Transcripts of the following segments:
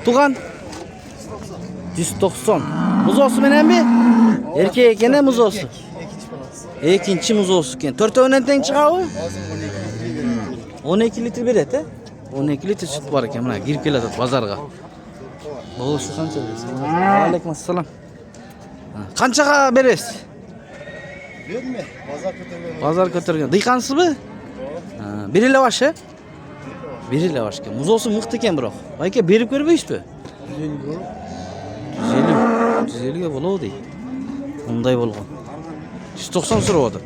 Tugan 190. Muzosu menenmi? Erkek ekene muzosu. Ekinchi muzosu eken. Төртөөнөн тең чыгабы? 12 litr берет, 12 litr süt бар екен. Мына кирип келатат базарга. Болушу канча бересиз? Алейкум ассалам. Канчага бересиз? Берме, базар көтөргөн. Базар көтөргөн. Дыйкансызбы? Бир эле баш, Бир эле баш экен. Музосу мыкты экен бирок. Байке берип көрбөйсүзбү? 150 болобу дейт. Мындай болгон. 190 сурап атат.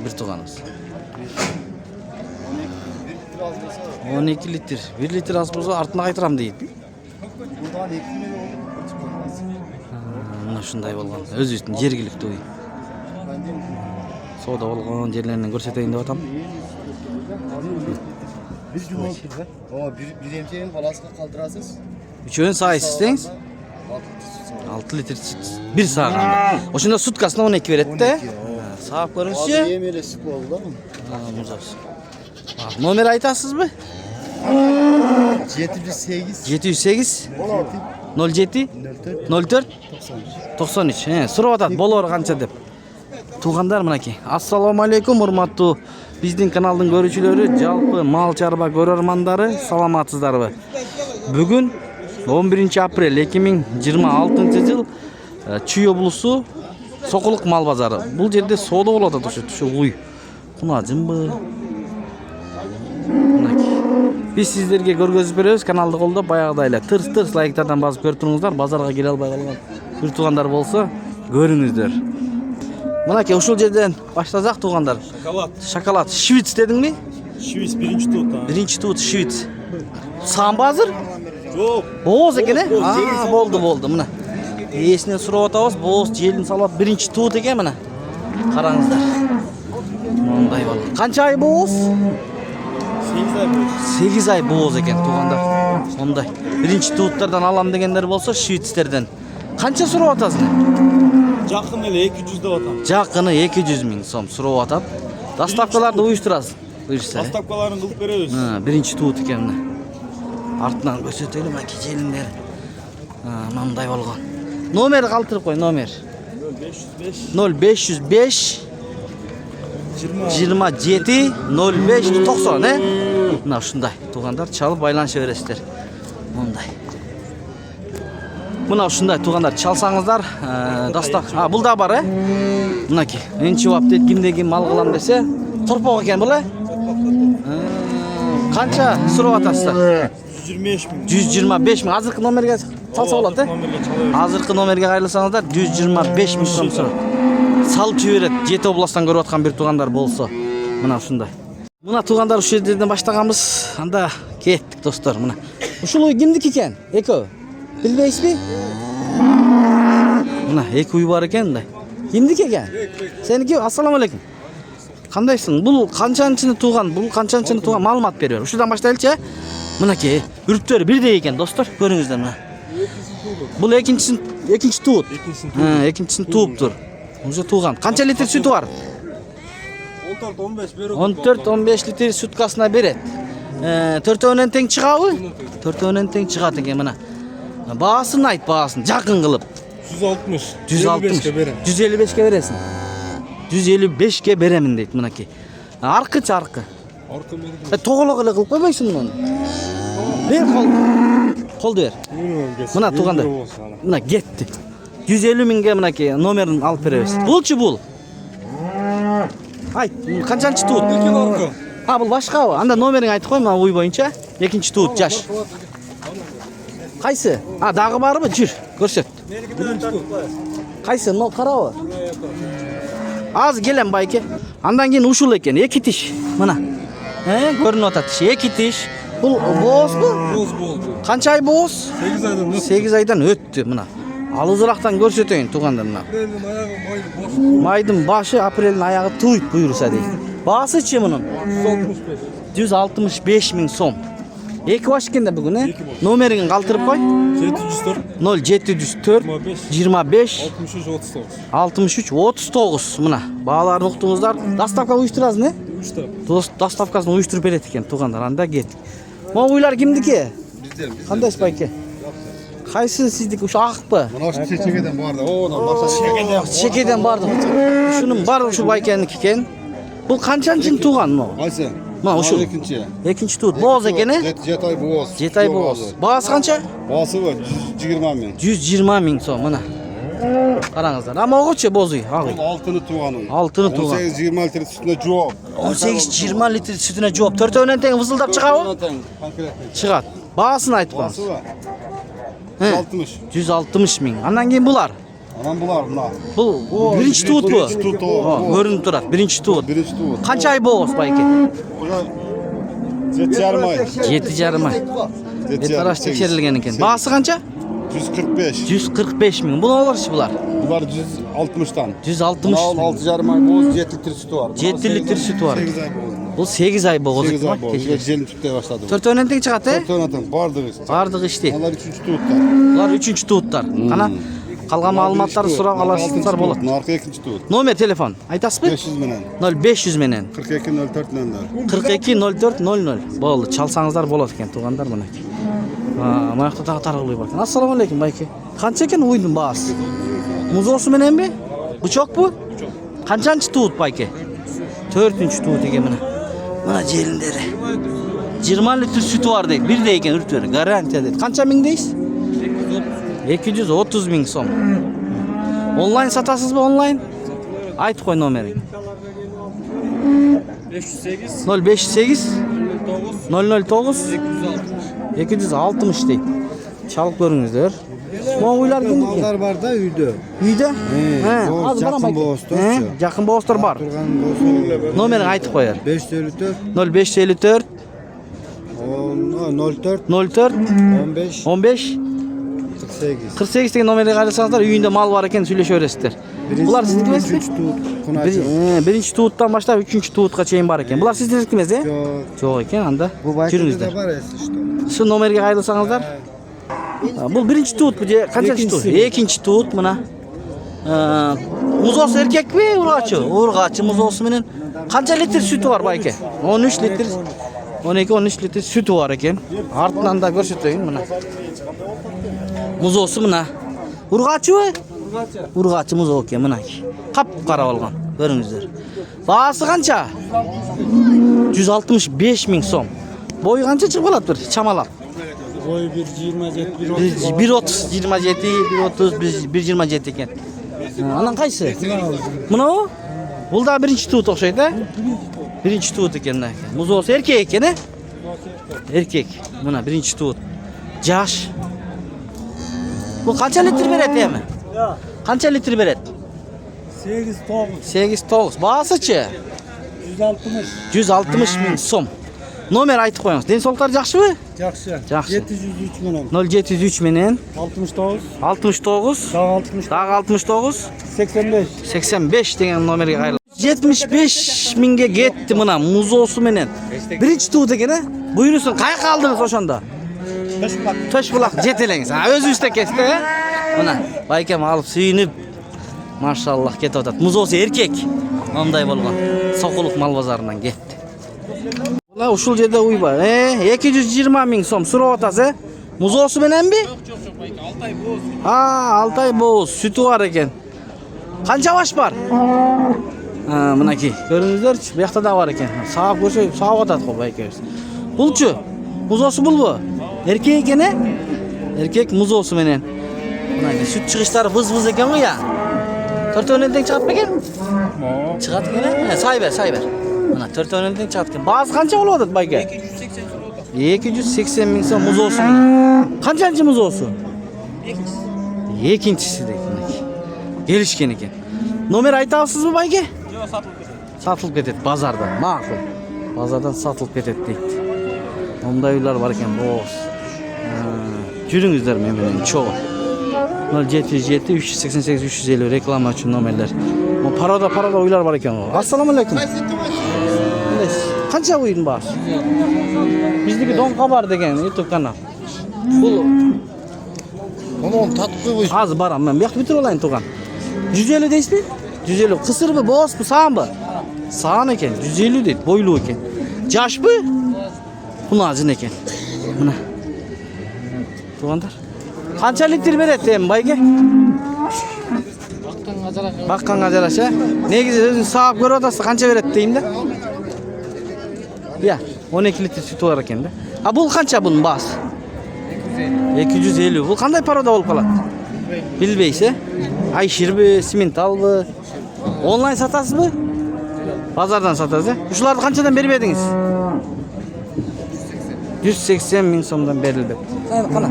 Бир туганыбыз. 12 litr. 1 litr аз болсо артына кайтырам дейт. Будан 2 миллион Мына ушундай болгон. Өзүбүздүн жергиликтүү үй. Соода болгон жерлеринен көрсөтөйүн деп атам. Bir gün oldu be. Ama bir emceğin balasını kaldırasız. Üçöğün sayısız deyiz. 6 litr süt. Bir sağ. Oşunda sutkasına 12 veretti de. Sağ görünüşü. Abi yemeğiyle sık oldu mu? Muzaf. Nomer aytasız mı? 708 708 07 04 93. Сурап атат болор канча деп. Тугандар мынакей. Ассаламу алейкум, урматтуу биздин каналдын көрүүчүлөрү, жалпы мал чарба көрөрмандары, саламатсыздарбы? Бүгүн 11 апрель 2026 жыл Чүй облусу Сокулук мал базары. Бул жерде соода болуп атат ушу уй. Кунажымбы? Мынакей. Биз сиздерге көргөзүп беребиз, каналды колдоп баягыдай эле тырс лайктардан басып көрүп туруңуздар. Базарга келе албай калган бир тугандар болсо көрүңүздөр. Мынакей ушул жерден баштасак тугандар. Шоколад. Швиц дедиңби? Швиц биринчи тут. Биринчи тут Швиц. Самбы азыр? Жок. Бооз экен, болду. Мына. Ээсине сурап атабыз, бооз желин салат биринчи тут экен мына. Караңыздар. Мындай болду. Канча ай бооз? 8 ай бооз экен тугандар. Сондай. Биринчи туттардан алам дегендер болсо Швицтерден. Канча сурап атасың? Жакын эле 200 деп атам. Жакыны 200 миң сом сурап атат. Доставкаларды уюштурасың. Буюрса. Доставкаларын кылып беребиз. Биринчи тут экен мына. Артынан көрсөтөлүм аки желиндер. Мындай болгон. Номер калтырып кой, номер. 0505 27 05 90, Мына ушундай. Тугандар чалып байланыша бересиздер. Мындай. Мына ушундай тугандар чалсаңыздар, достав. Бул да бар, Мынакей. Энчип дейт, кимде ким мал кылам десе, торпок экен бул, Канча сурап атасыздар? 125 миң. Азыркы номерге салса болот, Азыркы номерге кайрылсаңыздар 125 миң сом сурап. Салып жиберет. Жети областан көрүп аткан бир тугандар болсо. Мына ушундай. Мына тугандар ушул жерден баштаганбыз. Анда кеттик достор, мына. Ушул үй кимдики экен? Экөө. Билбейсизби? Мына эки үй бар экен мындай. Кимдики экен? Сеники? Ассаламу алейкум. Кандайсың? Бул канчанчыны тууган? Бул канчанчыны тууган? Маалымат берип бер. Ушудан баштайлычы. Мынакей, үрүптөр бирдей экен, достор. Көрүңүздөр мына. Бул экинчи туут. Экинчисин тууптур. Уже тууган. Канча литр сүтү бар? 14-15 берет. 14-15 литр суткасына берет. Төртөөнөн тең чыгабы? Төртөөнөн тең чыгат экен мына. Баасын айт, баасын жакын кылып. 160. 160. берем. 155ке бересиң. 155ке беремин дейт мынакей. Аркычы аркы. Аркы менен. Тоголок эле кылып койбойсуң муну. Бер колду бер. Мына тугандар. Мына кетти. 150 миңге мынакей номерин алып беребиз. Булчу бул. Айт, канчанчы тут? Бул башкабы? Анда номериң айтып кой, мына уй боюнча. Экинчи тут жаш. Кайсы? Дагы барбы? Жүр, көрсөт. Кайсы? Карабы? Аз келем байке. Андан кийин ушул экен, эки тиш. Мына. Көрүнүп атат тиш, эки тиш. Бул боозбу? Боз болду. Канча ай бооз? 8 айдан өттү. 8 айдан өттү мына. Алызырактан көрсөтөйүн тугандар мына. Апрелдин аягы Майдын башы, апрелдин аягы туйт буюрса дейт. Баасычы мунун? 165 миң сом. Эки баш экен да бүгүн, Номериңи калтырып кой. 0704 25 63 39 мына. Бааларын уктуңуздар. Доставка уюштурасың, Доставкасын уюштуруп берет экен тугандар. Анда кет. Могуйлар кимдики? isterim. Qanday bayka? Qaysi sizniki o'sha oqmi? Mana shu chekadan bordi. O'dan boshqa Chekedan bordi. Shuning bari shu baykaniki ekan. Bu qanchanchin tug'an bu? Qaysi? Mana shu. Ikkinchi. Ikkinchi tug'ut. Bo'z ekan-a? 7 oy bo'z. 7 oy bo'z. Bahasi qancha? Bosi bu 120 ming. 120 ming so'm mana. Qarangizlar. Ammo o'g'itchi bo'zi, og'ay. Oltini tug'an u. Oltini tug'an. 18-20 litr sutuna javob. 18-20 litr sutuna javob. 4 o'yindan teng vızıldab chiqadi. Chiqadi. Bahasini aytib qo'ying. Bosi var. He. 60. 160 ming. Andan keyin bular. Anam bular bunlar. Bu birinchi tug'ut bu. Birinchi tug'ut o. Ha, ko'rinib turadi. Birinchi tug'ut. Birinchi tug'ut. Qancha oy bo'z bayka? Ular 7,5 ay. 7,5 oy. Betarash tekshirilgan ekan. Bahasi qancha? 145. 145 ming. Buni olurchi bular? Bular 160 tan. 160 Bunlar ming. 6,5 ay boz 7 litr sütü var. 7 litr sütü var. 8 ay boz. Bu 8 oy bo'z 8 ekan. ay boz. Jelim tüpte başladı. 4 o'yindan teng chiqadi. 4 oynatın. Bardık işte. Bardiq ishdi. Onlar 3. tuğutlar. Bular 3-chi tug'utlar. Qana? Qolgan ma'lumotlarni so'rab olasizlar bo'ladi. Narka 2. tuğut. Nomer telefon aytasizmi? 500 menen. 0500 menen 42 04 nender. 42 04 00. Bo'ldi, chalsangizlar bo'ladi ekan, tug'anlar mana. Ha, mana yoqda tag'i targ'ib bor ekan. Assalomu alaykum bayka. Qancha ekan o'yinning bahasi? Muzosi menanmi? Buchoq bu? Qanchanchi tug'ut bayka? 4-chi ekan mana. Mana jelindari. 20 litr sütü var deydi. Bir de ekan urtver. Garantiya deydi. Qancha ming deysiz? 230 ming so'm. Online satasizmi online? Aytib qo'y nomering. 508 058 09 009 260 deydi. Çalıp ko'ringizlar. Bu uylar kim ekan? Mallar var da uyda. Uyda? Bo'z, hozir yaqin boraman. Bo'zdir. Yaqin Bo'zdir bor. Turgan bo'lsa Nomerini aytib qo'yar. 554 0554 04 04 15 15 48. 48 degan nomerga qarasangizlar, uyingda mal bor ekan söyleshaverasizlar. Bular sizniki emasmi? Kunachi. Birinchi tuvutdan boshlab 3-chi tuvutgacha bor ekan. Bular sizniki emas, e? Yo'q. Yo'q ekan, anda. Bu bayqada Yuringizlar. var işte. Shu nomerga qayrilsangizlar. Bu birinchi tuvut bu qancha tuvut? Ikkinchi tuvut mana. Muzosi erkakmi, urg'achi? Urg'achi muzosi bilan qancha litr suti bor bayka? 13 litr. 12-13 litr suti bor ekan. Ortidan da ko'rsatayim mana. Muzosi mana. Urg'achimi? Urg'achi muzo ekan mana. Qap qara olgan. Ko'ringizlar. Bahasi qancha? 165 ming so'm. Bo'yi qancha chiqib qoladi bir chamalab? Boyu 127 130, 27, 130, 127 ekan. Anan qaysi? Mana u? Bu da birinchi tuvut o'xshaydi. Birinchi tuvut ekan. Muzosi erkak ekan, e? Erkak. Mana birinchi tuvut. Jash. Bu qancha litr beradi deymi? Qancha litr beradi? 8 9. Bahasichi? 160 ming so'm. Nomer aytib qo'ying. Densoqlar yaxshimi? Yaxshi. Yaxshi. 703 menen. 0703 menen 69 69 daha 60 69 85. 85 degan nomerga qayrildi. 75 mingga ketdi mana muzosi menen. Birinchi tuvut ekan, a? Buyursin, qayerga qaldingiz o'shanda? Toshbuloq jetelangiz. Ha, o'zingizda kesdi, a? Mana baykam olib suyunib mashalloh ketyapti. Muzosi erkak. Onday bo'lgan. Soquluq mal bozoridan ketdi. Ular ushul yerda uy bor. 220 ming so'm so'rayotasiz. Muzosi menanmi? Ha, Altay bo'z, suti bor ekan. Qancha vash bor? Ha, menaki. Ko'ringizlar-chi, bu yoqda da bor ekan. Sağab ko'rsa, sağotadi qo'y baykangiz. Bulchi, muzosi bul bu. Erkak ekan-a? Erkak muzosi menen. Menaki sut chiqishlari vız-vız ekan-ku ya. 4 o'yindan chiqib ekan? Chiqadi ekan-a? Sayber. Mana 4 o'yindan chiqadi ekan. Bahasi qancha bo'ladi bayka? 280 ming so'm muzosi. Qanchanchi muzosi? Ikkinchisi degan. Kelishgan ekan. Nomer aytasizmi bayka? Yo'q, satilib ketadi bozorda. Ma'qul. Bozordan satilib ketadi deydi. Bunday uylar bor ekan, bo'z. Yuringizlar men bilan cho'g'. 0707 388 350 reklama uchun nomerlar. Bu paroda uylar bor ekan. Assalomu alaykum. Qancha o'yin bor? Bizniki Donqa bor degan YouTube kanal. Bu Onun tatlı bu. hozir boraman. Men bu yoqqa bitirib olayin to'g'an. 150 deysizmi? 150. Qisirmi, bo'zmi, sa'mi? Sa'an ekan, 150 deydi, bo'yli ekan. Jashmi? Xunajin ekan. Mana. Tuğanlar. Kança litr bereti em bayke? Bakkan ajaraşa. Negizi özün sağıp görüp atasa kança bereti deyim de? Ya 12 litr sütü var eкен de. Ha bul kança bunun bahası? 250. Bul kanday parada olup kalat? Bilbeyse. Ayşir mi, simental mı? Online satasız mı? Pazardan satasız. Uşulardı kançadan berip ediniz? 180 ming so'mdan berildi. Qana.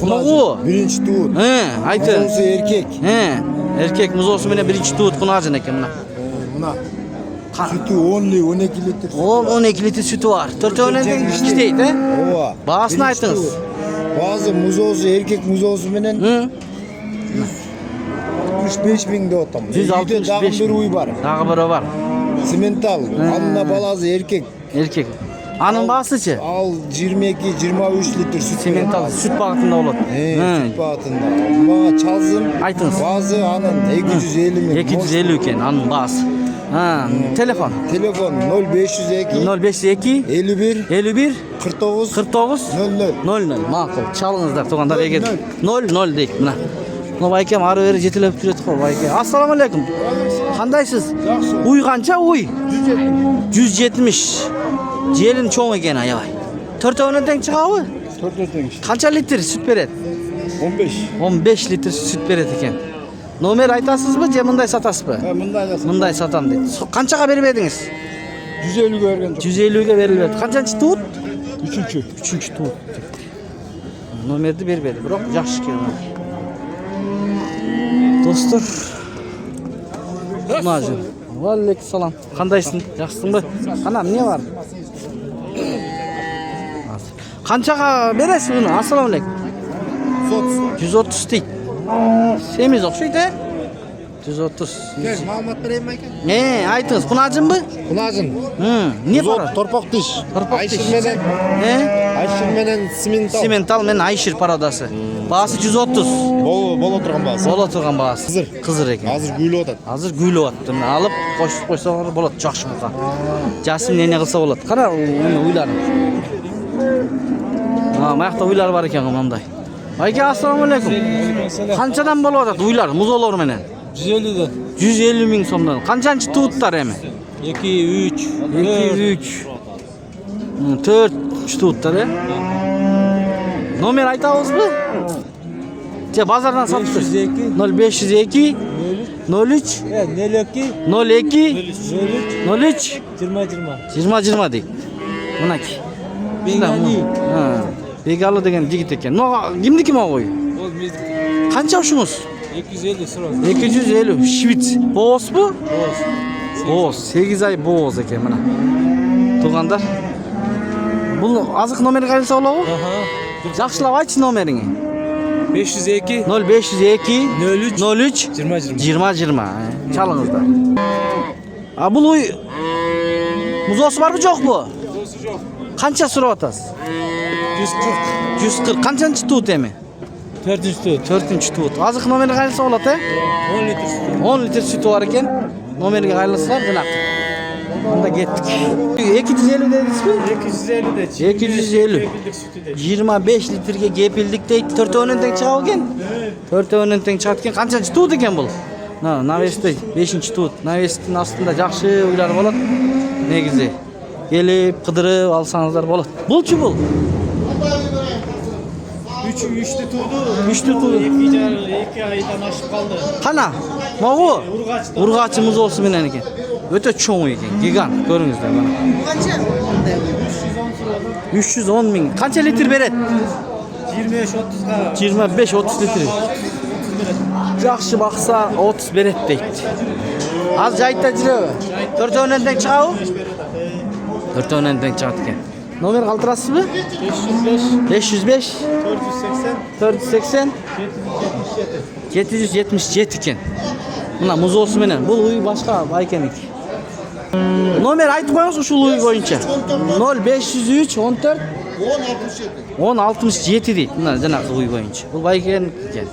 Kunağı. Birinci tuğut. He, aytı. Muzosu erkek. He, erkek muzosu menen birinchi tuğut kunajın eken mına. Buna. Sütü 12 litre. 12 litr sütü var. Törtövnenden kichik deydi, he? Ova. Bahasını aytыңыз. Bazı muzosu erkek muzosu menen Hı? 65 bin de otam. 165 Dağın bir uy var. Dağı biri var. Simental. Anna balazı erkek. Erkek. Anın bahasıçı? Al 22-23 litre süt. Simental süt bağıtında olur. Süt bağıtında. Bana çalsın. Aytыңыз. Bazı anın 250 min. 250 eken anın bahası. Ha, telefon. Telefon 0502 052 51 51 49 49 00. 00. Maqul. Çalыңыздар туғандар егер 00 дейік мына. Мына байкем ары бері жетелеп жүреді ғой байке. Ассаламу алейкум. Қандайсыз? Уй қанша уй? 170. Желін чоң екен аябай. Төртеуінен тең шығабы? Қанша литр сүт береді? 15. 15 литр сүт береді екен. Номер айтасыз ба, же мындай сатасыз ба? Мындай да Мындай сатам дейді. Қаншаға беріп едіңіз? 150 берген. 150-ге беріледі. Қаншанчы туыт? Üçüncü. Üçüncü tuğut. Номерді бербеді, бірақ жақсы екен. Достар. Құнажы. Уалейкум салам. Қандайсың? Жақсысың ба? Қанам, не бар? Қаншаға бересіз бұны? Ассаламу алейкум. 130 дейді. Семіз оқшайды, ә? 130. Мағлұмат берейін ме екен? Айтыңыз, құнажын ба? Құнажын. Не бар? Торпақ тиш. Айшыр менен. Айшыр менен симентал. Симентал мен Айшыр парадасы. Бағасы 130. Бола тұрған бағасы. Бола тұрған бағасы. Қызыр. Қызыр екен. Азыр күйлі отады. Азыр күйлі отты. Мына алып қосып қойсаңыз болады, жақсы бұқа. Жасым не қылса болады. Қара ойларым. Маяқта ойлар бар екен мынандай. Байке, ассаламу алейкум. Қаншадан болып отады ойлар, музолор менен? 150'den. 150 миң сомдан. Қаншанчы туыттар эми? 2, 3, 4 туыттар, э? Номер айтабызбы? Же базардан сатыпсыз? 0502 03 02 03 20 дейт. Мынаки. Бегалы деген жигит экен. Кимдики могой? Ол биздики. Канча ушуңуз? 250 сұрау. 250 швиц. Боос бу? Боос. 8 ай боос екен мына. Туғандар. Бұл азық номері қайылса болабы? Жақшылап айтшы номеріңі. 502 0502 03 03 20 Çalыңыздар. А бұл ой музосы бар бу жоқ бу? Досы жоқ. Қанша сұрап атасыз? 140. Қаншанчы туыт эми? 4-ші туыт. Азық номері қайылса болады, ә? 10 литр sütü. 10 litr sütü var iken номерге қайылсыздар, жинақ. Onda gittik. 250 dediniz mi? 250 de. 250. 25 litrге кепилдик дейт. Төртөөнөн тең чыгабы экен? Төртөөнөн тең чыгат экен. Канчанчы туут экен бул? Навесте 5-ші туут. Навестин астында жакшы уйлар болот. Негизи келип, кыдырып алсаңыздар болот. Булчу бул? 3'lü tuğdu. 3'lü tuğdu. 2 aydan aşıp kaldı. Qana? Могу? Urgaç'ta. Urgaçımız olsun menen eкен. Өтө чоң екен, гигант, көріңіздер бана. 310 миң. Қанша литр берет? 25-30 литр. Жақшы бақса 30 берет дейді. Аз жайтта жүрөбү? Төртөөнөн тең чыгабы? Төртөөнөн тең чыгат экен. Номер калтырасызбы? 505 480 777 екен. Мына музосы менен. Бул уй башка байкеники. Номер айтып коюңуз ушул уй боюнча. 0503 14 1067 дейт. Мына жанагы уй боюнча. Бул байкеники экен.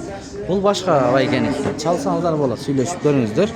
Бул башка байкеники. Чалсаңыздар болот, сүйлөшүп көрүңүздөр.